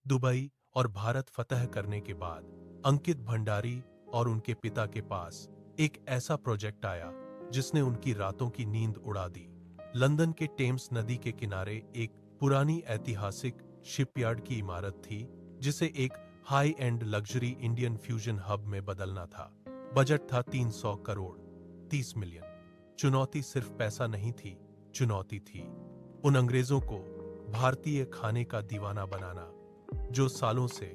Dubai और भारत फतह करने के बाद अंकित भंडारी और उनके पिता के पास एक ऐसा प्रोजेक्ट आया जिसने उनकी रातों की नींद उड़ा दी। लंदन के टेम्स नदी के किनारे एक पुरानी ऐतिहासिक शिपयार्ड की इमारत थी जिसे एक high and luxury Indian fusion hub में बदलना था। बजट था 300 करोड़ 30 मिलियन। चुनौती सिर्फ पैसा नहीं थी, चुनौती थी उन अंग्रेजों को भारतीय खाने का दीवाना बनाना जो सालों से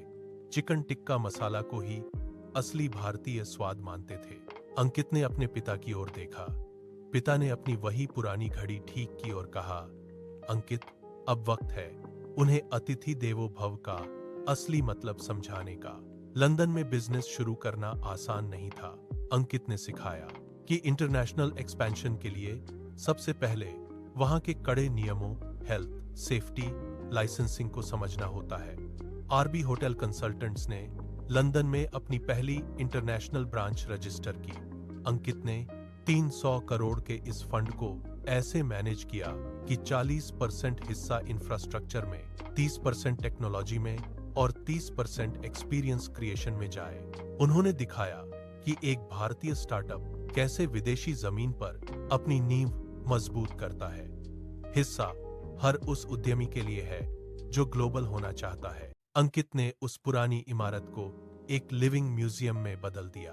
चिकन टिक्का मसाला को ही असली भारतीय स्वाद मानते थे। अंकित ने अपने पिता की ओर देखा। पिता ने अपनी वही पुरानी घड़ी ठीक की और कहा, अंकित, अब वक्त है उन्हें अतिथि देवो भव का असली मतलब समझाने का। लंदन में बिजनेस शुरू करना आसान नहीं था। अंकित ने सिखाया कि इंटरनेशनल एक्सपेंशन के लिए सबसे पहले वहां के कड़े नियमों, हेल्थ, सेफ्टी, लाइसेंसिंग को समझना होता है। आरबी होटल कंसल्टेंट्स ने लंदन में अपनी पहली इंटरनेशनल ब्रांच रजिस्टर की। अंकित ने 300 करोड़ के इस फंड को ऐसे मैनेज किया कि 40% हिस्सा इंफ्रास्ट्रक्चर में, 30% टेक्नोलॉजी में और 30% एक्सपीरियंस क्रिएशन में जाए। उन्होंने दिखाया कि एक भारतीय स्टार्टअप कैसे विदेशी जमीन पर अपनी नींव मजबूत करता है। हिस्सा हर उस उद्यमी के लिए है जो ग्लोबल होना चाहता है। अंकित ने उस पुरानी इमारत को एक लिविंग म्यूजियम में बदल दिया।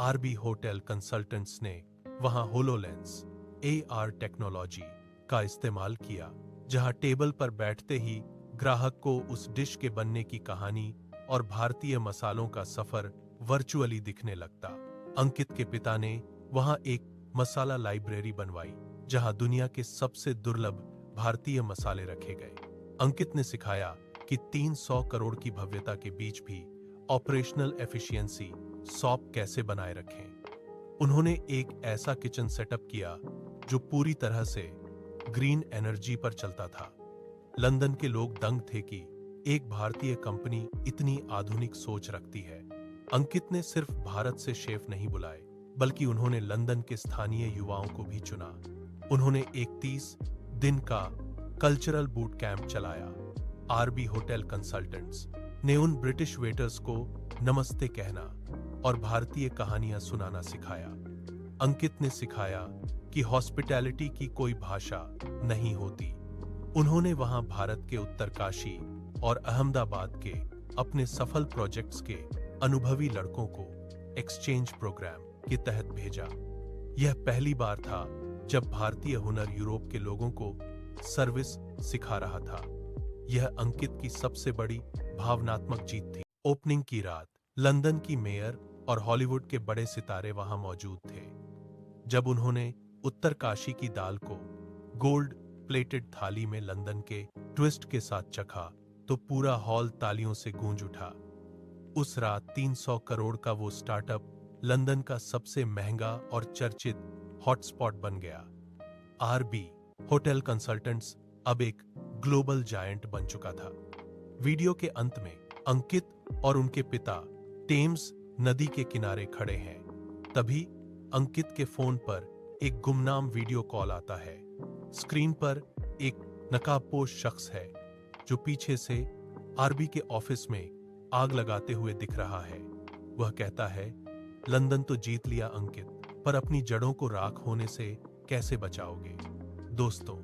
आरबी होटल कंसल्टेंट्स ने वहां होलोलेंस AR टेक्नोलॉजी का इस्तेमाल किया, जहां टेबल पर बैठते ही ग्राहक को उस डिश के बनने की कहानी और भारतीय मसालों का सफर वर्चुअली दिखने लगता। अंकित के पिता ने वहां एक मसाला लाइब्रेरी बनवाई, जहां दुनिया के सबसे दुर्लभ भारतीय मसाले रखे गए। अंकित ने सिखाया कि 300 करोड़ की भव्यता के बीच भी ऑपरेशनल एफिशिएंसी सॉप कैसे बनाए रखें। उन्होंने एक ऐसा किचन सेटअप किया जो पूरी तरह से ग्रीन एनर्जी पर चलता था। लंदन के लोग दंग थे कि एक भारतीय कंपनी इतनी आधुनिक सोच रखती है। अंकित ने सिर्फ भारत से शेफ नहीं बुलाए, बल्कि उन्होंने लंदन के स्थानीय युवाओं को भी चुना। उन्होंने एक 30 दिन का कल्चरल बूट कैंप चलाया। आरबी होटल कंसल्टेंट्स ने उन ब्रिटिश वेटर्स को नमस्ते कहना और भारतीय कहानियां सुनाना सिखाया। अंकित ने सिखाया कि हॉस्पिटैलिटी की कोई भाषा नहीं होती। उन्होंने वहां भारत के उत्तरकाशी और अहमदाबाद के अपने सफल प्रोजेक्ट्स के अनुभवी लड़कों को एक्सचेंज प्रोग्राम के तहत भेजा। यह पहली बार था जब भारतीय हुनर यूरोप के लोगों को सर्विस सिखा रहा था। यह अंकित की सबसे बड़ी भावनात्मक जीत थी। ओपनिंग की रात लंदन की मेयर और हॉलीवुड के बड़े सितारे वहां मौजूद थे। जब उन्होंने उत्तरकाशी की दाल को गोल्ड प्लेटेड थाली में लंदन के ट्विस्ट के साथ चखा तो पूरा हॉल तालियों से गूंज उठा। उस रात 300 करोड़ का वो स्टार्टअप लंदन का सबसे महंगा और चर्चित हॉटस्पॉट बन गया। आरबी होटल कंसल्टेंट्स अब एक ग्लोबल जायंट बन चुका था। वीडियो के अंत में अंकित और उनके पिता टेम्स नदी के किनारे खड़े हैं। तभी अंकित के फोन पर एक गुमनाम वीडियो कॉल आता है। स्क्रीन पर एक नकाबपोश शख्स है जो पीछे से आरबी के ऑफिस में आग लगाते हुए दिख रहा है। वह कहता है, लंदन तो जीत लिया अंकित, पर अपनी जड़ों को राख होने से कैसे बचाओगे? दोस्तों,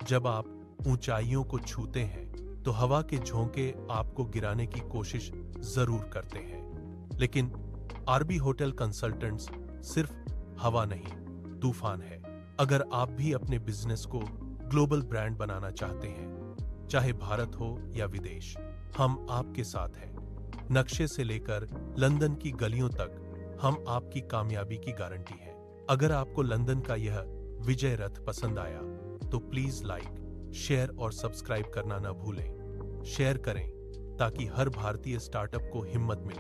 जब आप ऊंचाइयों को छूते हैं तो हवा के झोंके आपको गिराने की कोशिश जरूर करते हैं, लेकिन आरबी होटल कंसल्टेंट्स सिर्फ हवा नहीं, तूफान है। अगर आप भी अपने बिजनेस को ग्लोबल ब्रांड बनाना चाहते हैं, चाहे भारत हो या विदेश, हम आपके साथ हैं। नक्शे से लेकर लंदन की गलियों तक हम आपकी कामयाबी की गारंटी है। अगर आपको लंदन का यह विजय रथ पसंद आया तो प्लीज लाइक, शेयर और सब्सक्राइब करना न भूलें। शेयर करें ताकि हर भारतीय स्टार्टअप को हिम्मत मिले।